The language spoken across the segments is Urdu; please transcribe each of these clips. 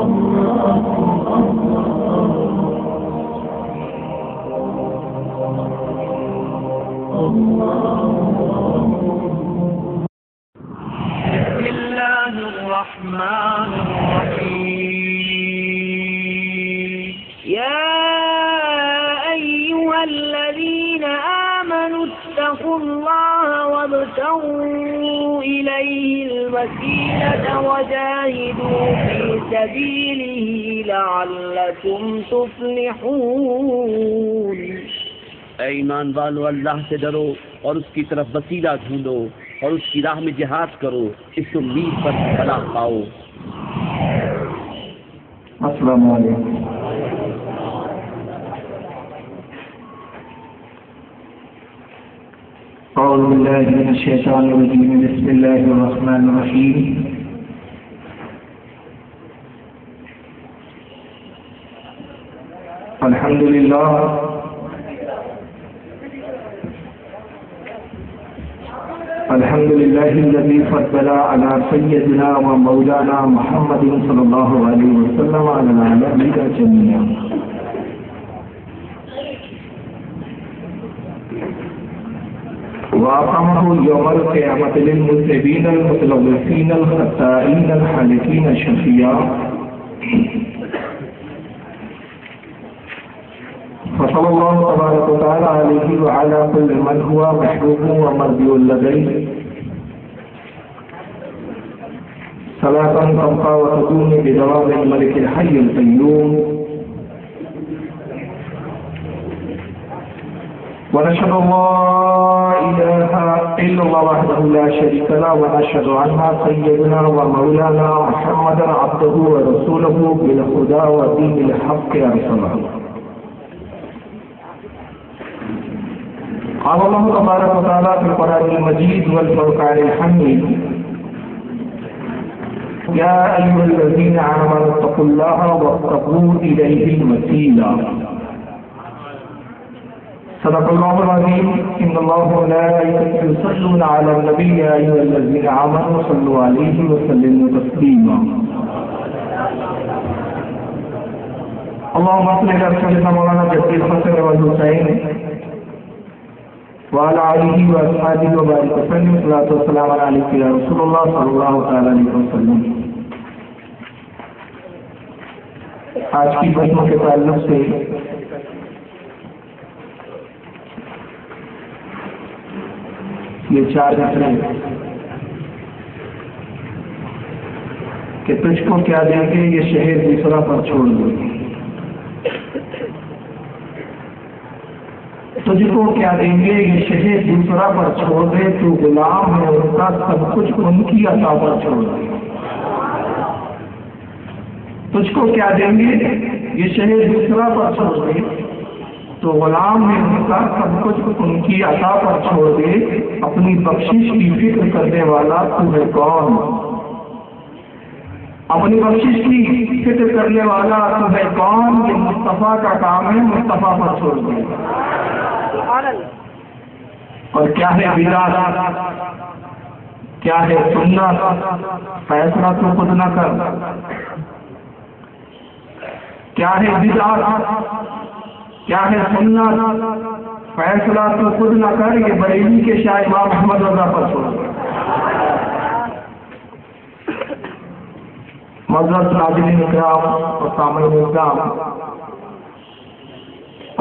الله الرحمن الرحيم يا أيها الذين آمنوا اتقوا الله وابتغوا إليه الوسيلة وجاهدوا في سبيله لعلكم تفلحون۔ اے ایمان والو، اللہ سے ڈرو اور اس کی طرف وسیلہ ڈھونڈو اور اس کی راہ میں جہاد کرو، اس امید پر فلاح پاؤ۔ السلام علیکم۔ اعوذ باللہ من الشیطان الرجیم، بسم اللہ الرحمن الرحیم۔ الحمد للہ الحمد للہ الذی فضل علی سیدنا و مولانا محمد صلی اللہ علیہ وسلم علی العالمین جميعا۔ وأقامه يوم القيامة للمذنبين المتلوثين الخطائين الحالفين الشفيعا، فصلى الله تبارك وتعالى عليه وعلى كل من هو محبوب ومرضي لديه صلاة تبقى وتدوم بدوام الملك الحي القيوم، ونشهد أن لا إله إلا الله وحده لا شريك له، ونشهد أن سيدنا ومولانا محمدا عبده ورسوله بالهدى ودين الحق أرسله۔ قال الله تبارك وتعالى في القرآن المجيد والفرقان الحميد: يا أيها الذين آمنوا اتقوا الله وابتغوا إليه الوسيلة۔ صدق الله العظيم۔ إن الله وملائكته يصلون على النبي يا أيها الذين آمنوا صلوا عليه وسلموا تسليما۔ اللهم صل على سيدنا مولانا جدي الحسن والحسين وعلى آلہ وأصحابہ وبارک وسلم۔ صلاۃ والسلام علیک یا رسول اللہ صلی اللہ تعالی علیہ وسلم۔ آج کی بسموں کے تعلق سے یہ 4 مسئلے کہ تجھ کو کیا دیں گے یہ شہر دوسرا پر چھوڑ دو، تجھ کو کیا دیں گے یہ شہر دوسرا پر چھوڑ دے، تو غلام ہے ان کا سب کچھ ان کی عطا پر چھوڑ دے۔ تجھ کو کیا دیں گے یہ شہر دوسرا پر چھوڑ دے، تو غلام ہے ان کا سب کچھ ان کی عطا پر چھوڑ دے، اپنی بخشش کی فکر کرنے والا تو ہے کون؟ اپنی بخشش کی فکر کرنے والا تو ہے کون؟ یہ مصطفیٰ کا کام ہے، مصطفیٰ پر چھوڑ دے۔ اور کیا ہے بدعت، کیا ہے سنت، فیصلہ تو خود نہ کر۔ کیا ہے بدعت، کیا ہے سنت، فیصلہ تو خود نہ کر، یہ بریلی کے شاہ امام احمد رضا پر چھوڑ۔ معزز ناظرین اکرام اور سامعین اکرام،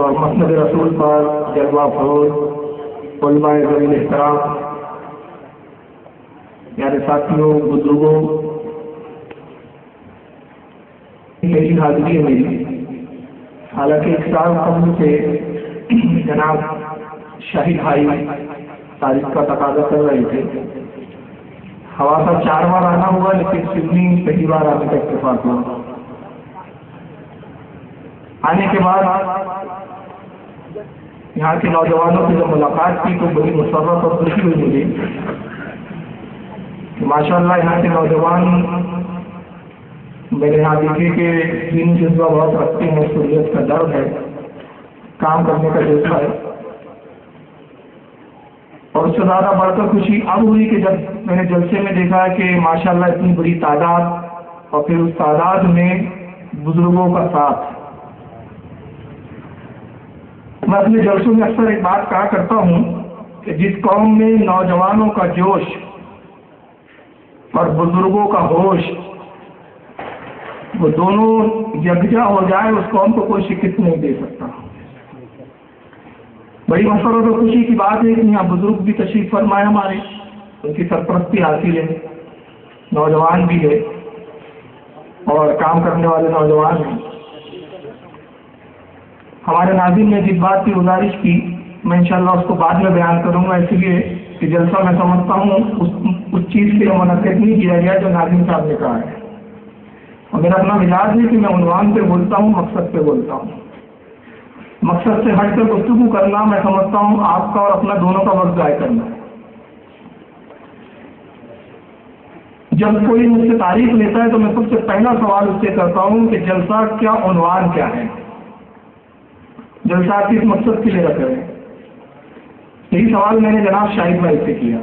اور مسند رسول پر جلوہ فروز علماء ذوی احترام، پیارے ساتھیوں، بزرگوں، میری حاضری ہے میری، حالانکہ 1 سال قبل سے جناب شاہد بھائی تاریخ کا تقاضا کر رہے تھے۔ حواسہ 4 بار آنا ہوا، لیکن سڈنی پہلی بار آنے کا اتفاق ہوا۔ آنے کے بعد یہاں کے نوجوانوں سے جب ملاقات کی تو بڑی مسرت اور خوشی ہوئی مجھے کہ ماشاءاللہ یہاں کے نوجوان میرے یہاں دیکھے کہ دین جذبہ بہت رکھتے ہیں، سہولت کا ڈر ہے، کام کرنے کا جذبہ ہے۔ اور اس سے زیادہ بڑھ کر خوشی اب ہوئی کہ جب میں نے جلسے میں دیکھا کہ ماشاءاللہ اتنی بڑی تعداد اور پھر اس تعداد میں بزرگوں کا ساتھ. میں اپنے جلسوں میں اکثر ایک بات کہا کرتا ہوں کہ جس قوم میں نوجوانوں کا جوش اور بزرگوں کا ہوش وہ دونوں یکجا ہو جائے اس قوم کو کوئی شکست نہیں دے سکتا. بڑی مسرت اور خوشی کی بات ہے کہ یہاں بزرگ بھی تشریف فرمائے ہمارے, ان کی سرپرستی حاصل ہے, نوجوان بھی ہے اور کام کرنے والے نوجوان ہیں. ہمارے ناظرین نے جس بات کی گزارش کی میں انشاءاللہ اس کو بعد میں بیان کروں گا, اس لیے کہ جلسہ میں سمجھتا ہوں اس چیز کے لیے منعقد نہیں کیا گیا جو ناظرین صاحب نے کہا ہے. اور میرا اپنا مزاج ہے کہ میں عنوان پہ بولتا ہوں, مقصد پہ بولتا ہوں. مقصد سے ہٹ کر گفتگو کرنا میں سمجھتا ہوں آپ کا اور اپنا دونوں کا وقت ضائع کرنا ہے. جب کوئی مجھ سے تعریف لیتا ہے تو میں سب سے پہلا سوال اس سے کرتا ہوں کہ جلسہ کیا عنوان کیا ہے, جلسہ کس مقصد کے لیے رکھ رہے ہیں. یہی سوال میں نے جناب شاہد بھائی سے کیا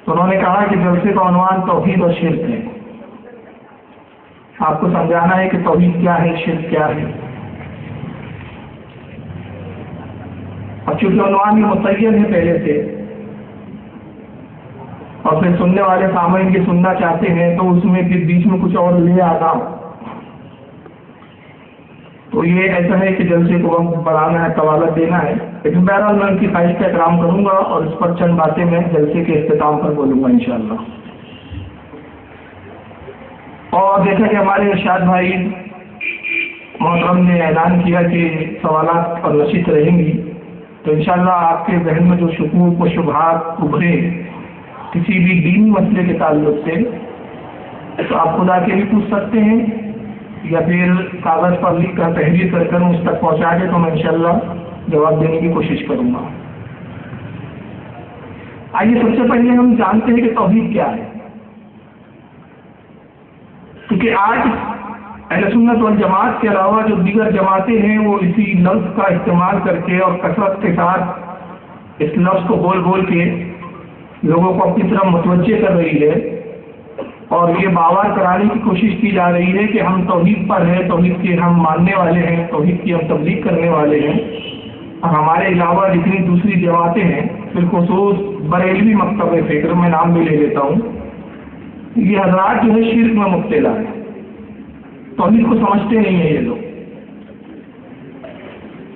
تو انہوں نے کہا کہ جلسے کا عنوان توحید اور شرک ہے. آپ کو سمجھانا ہے کہ توحید کیا ہے, شرک کیا ہے. اور چونکہ عنوان میں متعین ہے پہلے سے اور پھر سننے والے سامعین کی سننا چاہتے ہیں تو اس میں پھر بیچ میں کچھ اور لے آنا تو یہ ایسا ہے کہ جلسے کو وقت بڑھانا ہے, طوالت دینا ہے. لیکن بہرحال میں ان کی خواہش کا احترام کروں گا اور اس پر چند باتیں میں جلسے کے اختتام پر بولوں گا انشاءاللہ. اور جیسا کہ ہمارے ارشاد بھائی محترم نے اعلان کیا کہ سوالات اور نشست رہیں گی تو انشاءاللہ آپ کے ذہن میں جو شکوک و شبہات ابھرے کسی بھی دینی مسئلے کے تعلق سے تو آپ خدا کے بھی پوچھ سکتے ہیں یا پھر کاغذ پر لکھ کر تحریر کر کر مجھ تک پہنچا دے تو میں انشاءاللہ جواب دینے کی کوشش کروں گا. آئیے سب سے پہلے ہم جانتے ہیں کہ توحید کیا ہے, کیونکہ آج اہل سنت والجماعت کے علاوہ جو دیگر جماعتیں ہیں وہ اسی لفظ کا استعمال کر کے اور کثرت کے ساتھ اس لفظ کو بول بول کے لوگوں کو اپنی طرف متوجہ کر رہی ہے اور یہ باور کرانے کی کوشش کی جا رہی ہے کہ ہم توحید پر ہیں, توحید کے ہم ماننے والے ہیں, توحید کی ہم تبلیغ کرنے والے ہیں. اور ہمارے علاوہ جتنی دوسری جماعتیں ہیں بالخصوص بریلوی مکتب فکر میں نام بھی لے لیتا ہوں, یہ حضرات جو ہے شرک میں مبتلا ہے, توحید کو سمجھتے نہیں ہیں. یہ لوگ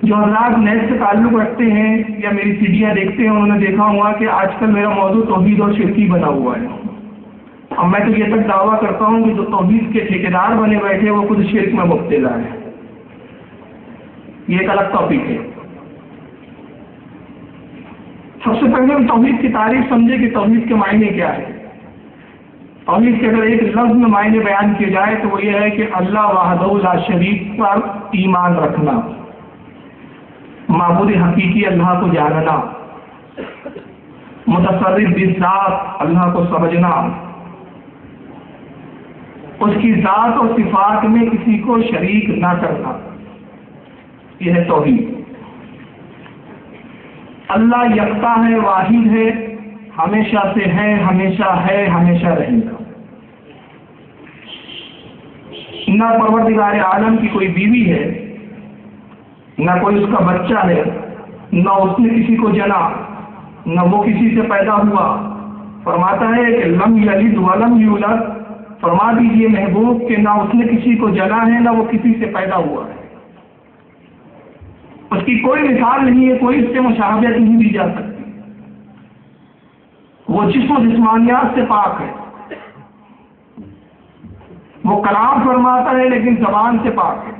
جو حضرات نیٹ سے تعلق رکھتے ہیں یا میری سیڈیاں دیکھتے ہیں انہوں نے دیکھا ہوا کہ آج کل میرا موضوع توحید اور شرکی بنا ہوا ہے. اب میں تو یہ تک دعویٰ کرتا ہوں کہ جو توحید کے ٹھیکیدار بنے بیٹھے وہ خود شرک میں مبتلا ہے. یہ ایک الگ ٹاپک ہے. سب سے پہلے ہم توحید کی تعریف سمجھے کہ توحید کے معنی کیا ہے. توحید کے اگر ایک لفظ میں معنی بیان کیا جائے تو وہ یہ ہے کہ اللہ وحدہ لا شریک پر ایمان رکھنا, معبود حقیقی اللہ کو جاننا, متصرف بالذات اللہ کو سمجھنا, اس کی ذات اور صفات میں کسی کو شریک نہ کرنا. یہ ہے توحید. اللہ یکتا ہے, واحد ہے, ہمیشہ سے ہے, ہمیشہ رہے گا. نہ پروردگار عالم کی کوئی بیوی ہے, نہ کوئی اس کا بچہ ہے, نہ اس نے کسی کو جنا, نہ وہ کسی سے پیدا ہوا. فرماتا ہے کہ لم یلد ولم یولد, فرما دیجیے محبوب کہ نہ اس نے کسی کو جنا ہے نہ وہ کسی سے پیدا ہوا ہے. اس کی کوئی مثال نہیں ہے, کوئی اس سے مشابہت نہیں دی جا سکتی. وہ جسم و جسمانیات سے پاک ہے. وہ کلام فرماتا ہے لیکن زبان سے پاک ہے.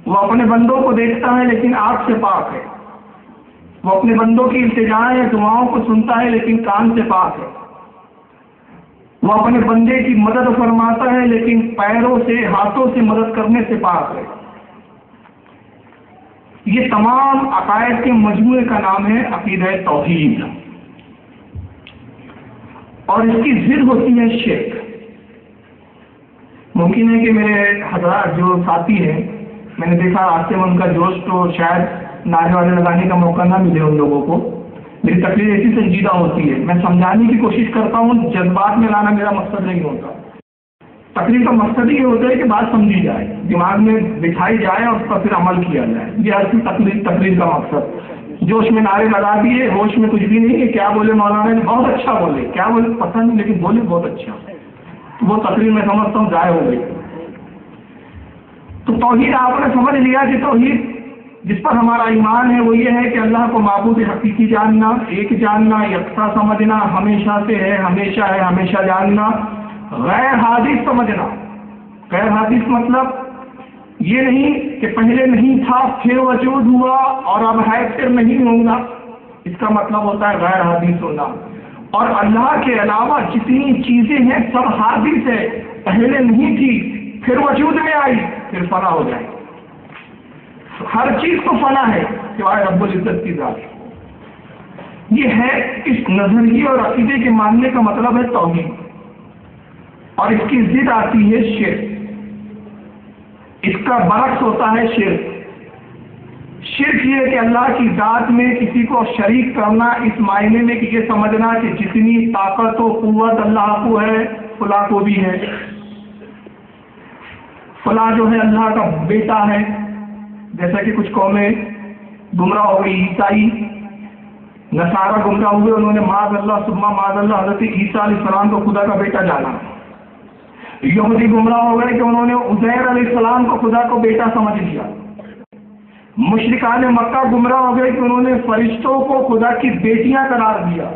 وہ اپنے بندوں کو دیکھتا ہے لیکن آنکھ سے پاک ہے. وہ اپنے بندوں کی التجائیں یا دعاؤں کو سنتا ہے لیکن کان سے پاک ہے. وہ اپنے بندے کی مدد فرماتا ہے لیکن پیروں سے, ہاتھوں سے مدد کرنے سے پاک ہے. یہ تمام عقائد کے مجموعے کا نام ہے عقیدہ توحید, اور اس کی ضد ہوتی ہے شرک. ممکن ہے کہ میرے حضرات جو ساتھی ہیں, میں نے دیکھا راستے میں ان کا جوش تو شاید نعرے والے لگانے کا موقع نہ ملے ان لوگوں کو, میری تقریر ایسی سنجیدہ ہوتی ہے، میں سمجھانے کی کوشش کرتا ہوں، جذبات میں لانا میرا مقصد نہیں ہوتا۔ تقریر کا مقصد یہ ہوتا ہے کہ بات سمجھی جائے، دماغ میں بٹھائی جائے اور اس پر پھر عمل کیا جائے، یہ اصل تقریر کا مقصد۔ جوش میں نعرے لگا دیے، ہوش میں کچھ بھی نہیں کہ کیا بولے مولانا نے، بہت اچھا بولے، کیا بولے پتہ نہیں لیکن بولے بہت اچھا، تو وہ تقریر میں سمجھتا ہوں ضائع ہو گئی۔ تو توحید آپ نے سمجھ لیا کہ توحید جس پر ہمارا ایمان ہے وہ یہ ہے کہ اللہ کو معبود حقیقی جاننا، ایک جاننا، یکتا سمجھنا، ہمیشہ سے ہے، ہمیشہ جاننا، غیر حادث سمجھنا۔ غیر حادث مطلب یہ نہیں کہ پہلے نہیں تھا پھر وجود ہوا اور اب ہے پھر نہیں ہوگا، اس کا مطلب ہوتا ہے غیر حادث ہونا۔ اور اللہ کے علاوہ جتنی چیزیں ہیں سب حادث ہے، پہلے نہیں تھی پھر وجود میں آئی پھر فنا ہو جائے، ہر چیز کو فنا ہے سوائے رب العزت کی ذات۔ یہ ہے اس نظریے اور عقیدے کے ماننے کا مطلب ہے توحید، اور اس کی ضد آتی ہے شرک، اس کا برعکس ہوتا ہے شرک۔ شرک یہ ہے کہ اللہ کی ذات میں کسی کو شریک کرنا، اس معنی میں کہ یہ سمجھنا کہ جتنی طاقت و قوت اللہ کو ہے فلاں کو بھی ہے، فلاں جو ہے اللہ کا بیٹا ہے، جیسا کہ کچھ قومیں گمراہ ہو گئی، عیسائی نصارہ گمراہ ہوئے، انہوں نے معاذ اللہ ثم معاذ اللہ حضرت عیسیٰ علیہ السلام کو خدا کا بیٹا جانا۔ یہودی گمراہ ہو گئے کہ انہوں نے عزیر علیہ السلام کو خدا کو بیٹا سمجھ لیا۔ مشرکان مکہ گمراہ ہو گئے کہ انہوں نے فرشتوں کو خدا کی بیٹیاں قرار دیا،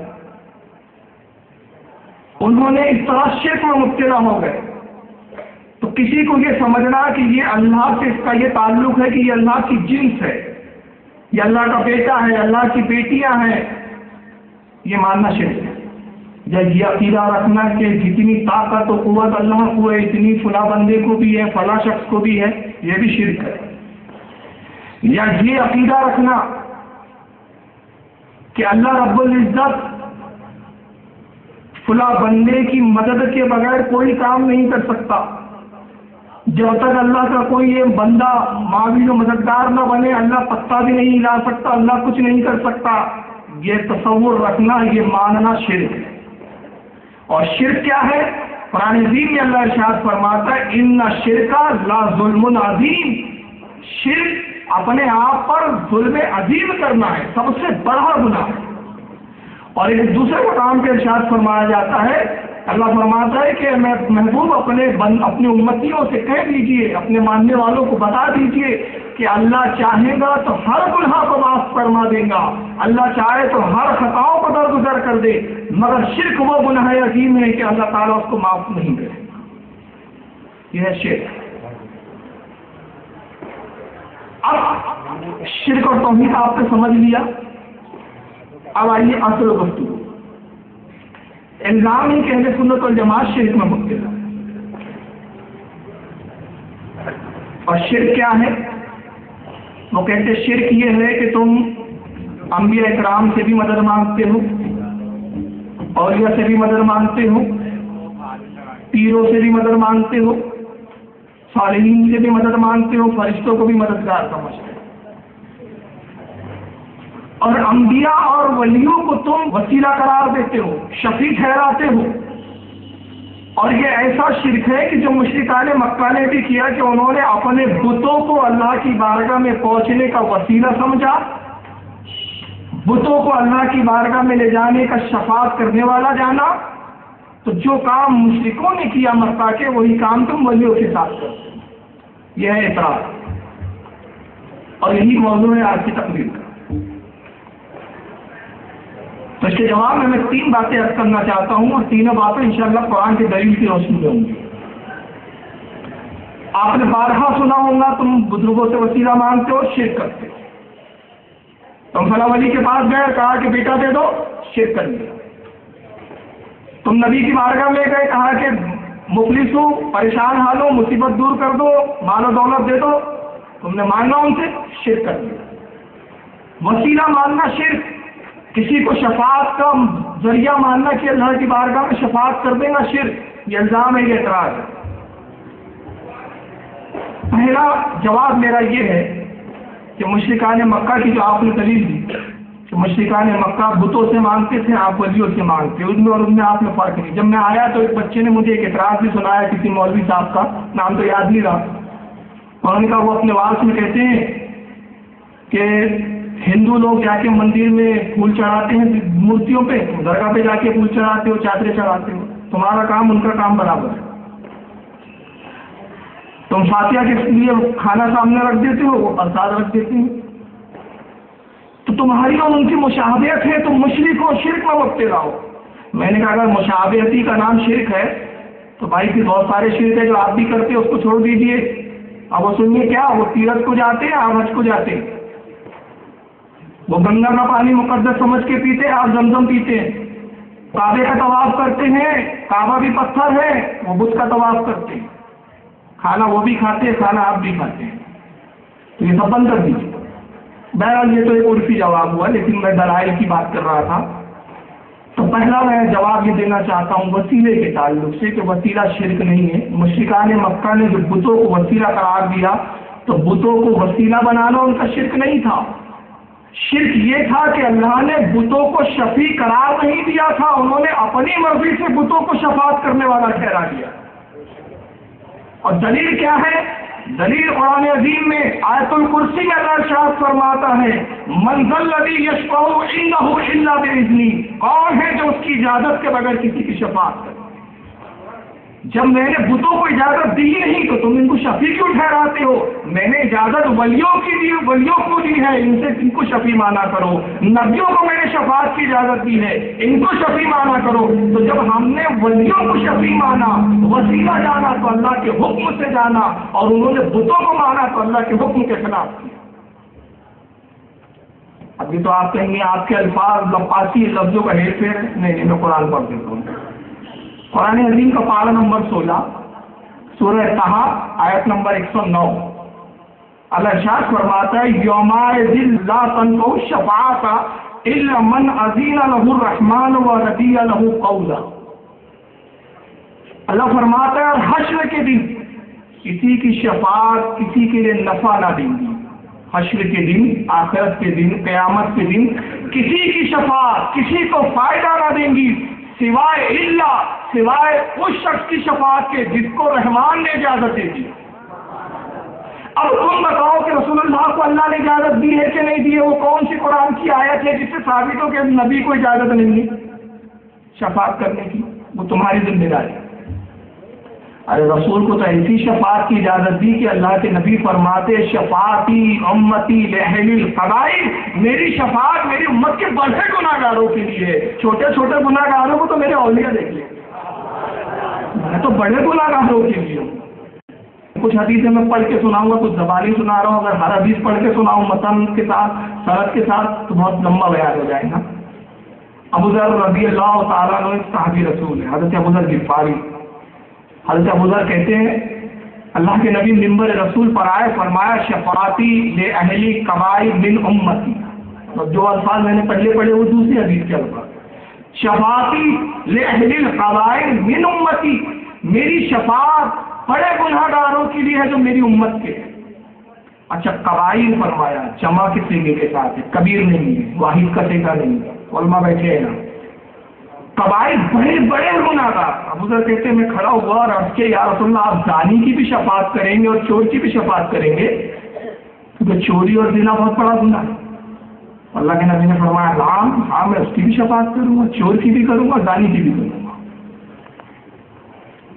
انہوں نے اس طرح شرک میں مبتلا ہو گئے۔ تو کسی کو یہ سمجھنا کہ یہ اللہ سے اس کا یہ تعلق ہے کہ یہ اللہ کی جنس ہے، یہ اللہ کا بیٹا ہے، اللہ کی بیٹیاں ہیں، یہ ماننا شرک ہے۔ یا یہ عقیدہ رکھنا کہ جتنی طاقت و قوت اللہ کو ہے اتنی فلاں بندے کو بھی ہے، فلاں شخص کو بھی ہے، یہ بھی شرک ہے۔ یا یہ عقیدہ رکھنا کہ اللہ رب العزت فلاں بندے کی مدد کے بغیر کوئی کام نہیں کر سکتا، جب تک اللہ کا کوئی یہ بندہ معاون و مددگار نہ بنے اللہ پتہ بھی نہیں لا سکتا، اللہ کچھ نہیں کر سکتا۔ یہ تصور رکھنا، یہ ماننا شرک ہے۔ اور شرک کیا ہے؟ قرآن عظیم میں اللہ ارشاد فرماتا ہے ان الشرک لا ظلم عظیم، شرک اپنے آپ پر ظلم عظیم کرنا ہے، سب سے بڑا گناہ ہے۔ اور ایک دوسرے مقام پہ ارشاد فرمایا جاتا ہے، اللہ فرماتا ہے کہ میں محبوب اپنے امتیوں سے کہہ دیجئے، اپنے ماننے والوں کو بتا دیجئے کہ اللہ چاہے گا تو ہر گناہ کو معاف فرما دے گا، اللہ چاہے تو ہر خطاؤں کو درگزر کر دے، مگر شرک وہ گناہ عظیم ہے کہ اللہ تعالیٰ اس کو معاف نہیں کرے گا، یہ ہے شرک۔ اب شرک اور توحید آپ نے سمجھ لیا، اب آئیے اصل گفتگو۔ الزام ہی کہ اہل سنت والجماعت شرک میں مبتلا ہے، اور شرک کیا ہے؟ وہ کہتے شرک یہ ہے کہ تم انبیاء اکرام سے بھی مدد مانگتے ہو، اولیاء سے بھی مدد مانگتے ہو، پیروں سے بھی مدد مانگتے ہو، صالحین سے بھی مدد مانگتے ہو، فرشتوں کو بھی مددگار سمجھتے ہو، اور انبیاء اور ولیوں کو تم وسیلہ قرار دیتے ہو، شفیع ٹھہراتے ہو۔ اور یہ ایسا شرک ہے کہ جو مشرکان مکہ نے بھی کیا کہ انہوں نے اپنے بتوں کو اللہ کی بارگاہ میں پہنچنے کا وسیلہ سمجھا، بتوں کو اللہ کی بارگاہ میں لے جانے کا شفاعت کرنے والا جانا۔ تو جو کام مشرکوں نے کیا مکہ کے وہی کام تم ولیوں کے ساتھ کرتے ہو، یہ ہے اعتراض، اور یہی موضوع ہے آج کی تقریر کا۔ تو اس کے جواب میں تین باتیں عرض کرنا چاہتا ہوں، اور تینوں باتیں انشاءاللہ قرآن کی دلیل کی روشنی میں ہوں گی۔ آپ نے بارہا سنا ہوگا تم بزرگوں سے وسیلہ مانگتے ہو، شرک کرتے ہو۔ تم فلاں ولی کے پاس گئے، کہا کہ بیٹا دے دو، شرک کر لیا۔ تم نبی کی بارگاہ میں گئے، کہا کہ مفلس ہوں، پریشان حال ہو، مصیبت دور کر دو، مال و دولت دے دو، تم نے مانگا ان سے، شرک کر لیا۔ وسیلہ ماننا شرک، کسی کو شفاعت کا ذریعہ ماننا کہ اللہ کی بارگاہ میں شفاعت کر دے گا، شرک، یہ الزام ہے، یہ اعتراض ہے۔ پہلا جواب میرا یہ ہے کہ مشرکان مکہ کی جو آپ نے دلیل دی کہ مشرکان مکہ بتوں سے مانگتے تھے، آپ ولیوں سے مانگتے، ان میں اور ان میں آپ میں فرق نہیں۔ جب میں آیا تو ایک بچے نے مجھے ایک اعتراض بھی سنایا کسی مولوی صاحب کا، نام تو یاد نہیں رہا، انہوں نے کہا وہ اپنے واز میں کہتے ہیں کہ ہندو لوگ جا کے مندر میں پھول چڑھاتے ہیں مورتیوں پہ، درگاہ پہ جا کے پھول چڑھاتے ہو، چادریں چڑھاتے ہو، تمہارا کام ان کا کام برابر ہے، تم فاتحہ کے لیے کھانا سامنے رکھ دیتے ہو، وہ پرساد رکھ دیتے ہیں، تو تمہاری اور ان کی مشابہت ہے، تم مشرک ہو، شرک میں مبتلا ہو۔ میں نے کہا اگر مشابہتی کا نام شرک ہے تو بھائی پھر بہت سارے شرک ہے جو آپ بھی کرتے ہیں، اس کو چھوڑ دیجئے۔ اب وہ سنیے کیا، وہ تیرتھ کو جاتے ہیں، آپ حج کو جاتے ہیں، وہ گنگا کا پانی مقدس سمجھ کے پیتے ہیں، آپ زمزم پیتے ہیں، کعبے کا طواف کرتے ہیں، کعبہ بھی پتھر ہے، وہ بت کا طواف کرتے ہیں، کھانا وہ بھی کھاتے ہیں، کھانا آپ بھی کھاتے ہیں، تو یہ سب بند کر دیجیے۔ بہرحال یہ تو ایک عرفی جواب ہوا، لیکن میں دلائل کی بات کر رہا تھا۔ تو پہلا میں جواب یہ دینا چاہتا ہوں وسیلے کے تعلق سے کہ وسیلہ شرک نہیں ہے۔ مشرکان مکہ نے جو بتوں کو وسیلہ قرار دیا تو بتوں کو وسیلہ بنانا ان کا شرک نہیں تھا، شرک یہ تھا کہ اللہ نے بتوں کو شفیع قرار نہیں دیا تھا، انہوں نے اپنی مرضی سے بتوں کو شفاعت کرنے والا ٹھہرا دیا۔ اور دلیل کیا ہے؟ دلیل قرآن عظیم میں آیت الکرسی میں اللہ ارشاد فرماتا ہے من ذا الذی یشفع عنده الا باذنہ، کون ہے جو اس کی اجازت کے بغیر کسی کی شفاعت کرے؟ جب میں نے بتوں کو اجازت دی نہیں تو تم ان کو شفیع کیوں ٹھہراتے ہو؟ میں نے اجازت ولیوں کی دی، ولیوں کو دی ہے، ان سے ان کو شفیع مانا کرو۔ نبیوں کو میں نے شفاعت کی اجازت دی ہے، ان کو شفیع مانا کرو۔ تو جب ہم نے ولیوں کو شفیع مانا، وسیلہ جانا تو اللہ کے حکم سے جانا، اور انہوں نے بتوں کو مانا تو اللہ کے حکم کے خلاف کیا۔ ابھی تو آپ کہیں گے آپ کے الفاظ لفاظی لفظوں کا ہیر پھیر ہے، نہیں میں قرآن پڑھ دیتا ہوں۔ قرآن عظیم کا پارہ نمبر 16 سورہ طٰہٰ آیت نمبر 109 اللہ ارشاد فرماتا ہے یومئذ لا تنفع الشفاعۃ الا من اذن له الرحمن ورضی له قولا۔ اللہ فرماتا ہے اور حشر کے دن کسی کی شفاعت کسی کے لیے نفع نہ دیں گی۔ حشر کے دن، آخرت کے دن، قیامت کے دن کسی کی شفاعت کسی کو فائدہ نہ دیں گی سوائے اس شخص کی شفاعت کے جس کو رحمان نے اجازت دے دی۔ اب تم بتاؤ کہ رسول اللہ کو اللہ نے اجازت دی ہے کہ نہیں دی ہے؟ وہ کون سی قرآن کی آیت ہے جس سے ثابت ہو کہ نبی کو اجازت نہیں ہے شفاعت کرنے کی؟ وہ تمہاری ذمہ داری۔ ارے رسول کو تو ایسی شفاعت کی اجازت دی کہ اللہ کے نبی فرماتے شفاعتی امتی لأہل القبائل، میری شفاعت میری امت کے بڑے گناہ گاروں کے لیے، چھوٹے چھوٹے گناہ گاروں کو تو میرے اولیاء دیکھ لیں، میں تو بڑے گناہ گاروں کے لیے ہوں۔ کچھ حدیثیں میں پڑھ کے سناؤں گا، کچھ زبانی سنا رہا ہوں، اگر ہر حدیث پڑھ کے سناؤں متن کے ساتھ سند کے ساتھ تو بہت لمبا بیان ہو جائے گا۔ ابو ذر رضی اللہ تعالیٰ عنہ ایک صحابی رسول ہے، حضرت ابو ذر غفاری۔ حضرت ابو ذر کہتے ہیں اللہ کے نبی منبر رسول پر آئے، فرمایا شفاعتی لأہل قبائل من امتی، جو الفاظ میں نے پہلے پڑھے وہ دوسری حدیث کے الفاظ، شفاعتی لأہل القبائل من امتی، میری شفاعت بڑے گناہ گاروں کے لیے ہے جو میری امت کے ہیں۔ اچھا قبائل فرمایا جمع کے سیگے کے ساتھ ہے، کبیر نہیں ہے، واحد کا سیگا نہیں ہے، علماء بیٹھے ہیں نا، قبائل بڑے بڑے گناہ گار۔ ابو ذر کہتے ہیں میں کھڑا ہوا اور عرض کیا یا رسول اللہ آپ زانی کی بھی شفاعت کریں گے اور چور کی بھی شفاعت کریں گے؟ کیونکہ چوری اور زنا بہت بڑا گناہ ہے۔ اللہ کے نبی نے فرمایا ہاں میں اس کی بھی شفاعت کروں گا، چور کی بھی کروں گا، زانی کی بھی کروں گا۔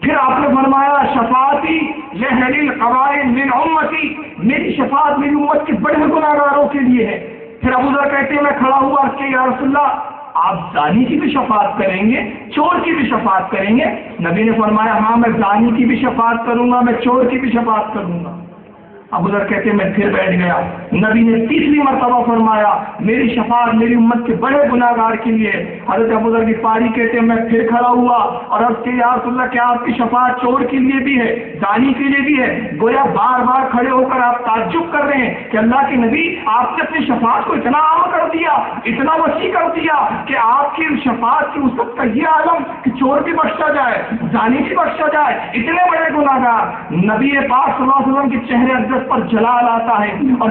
پھر آپ نے فرمایا شفاعتی لأہل القبائل من امتی، میری شفاعت میری امت کے بڑے گناہ گاروں کے لیے ہے۔ پھر ابو ذر کہتے ہیں میں کھڑا ہوا عرض کیا یا رسول اللہ آپ زانی کی بھی شفاعت کریں گے، چور کی بھی شفاعت کریں گے؟ نبی نے فرمایا ہاں میں زانی کی بھی شفاعت کروں گا، میں چور کی بھی شفاعت کروں گا۔ ابو ذر کہتے ہیں میں پھر بیٹھ گیا، نبی نے تیسری مرتبہ فرمایا میری شفاعت میری امت کے بڑے گناہ گار کے لیے۔ حضرت ابو ذر غفاری کہتے ہیں میں پھر کھڑا ہوا اور عرض کیا یا رسول اللہ کیا آپ کی شفاعت چور کے لیے بھی ہے، زانی کے لیے بھی ہے؟ گویا بار بار کھڑے ہو کر آپ تعجب کر رہے ہیں کہ اللہ کے نبی آپ نے اپنی شفاعت کو اتنا عام کر دیا، اتنا وسیع کر دیا کہ آپ کی شفاعت کی وسعت کا یہ عالم کہ چور بھی بخشا جائے، زانی بھی بخشا جائے، اتنے بڑے گناہ گار۔ نبی پاک صلی اللہ علیہ وسلم کے چہرے اقدس پر جلال آتا ہے، اور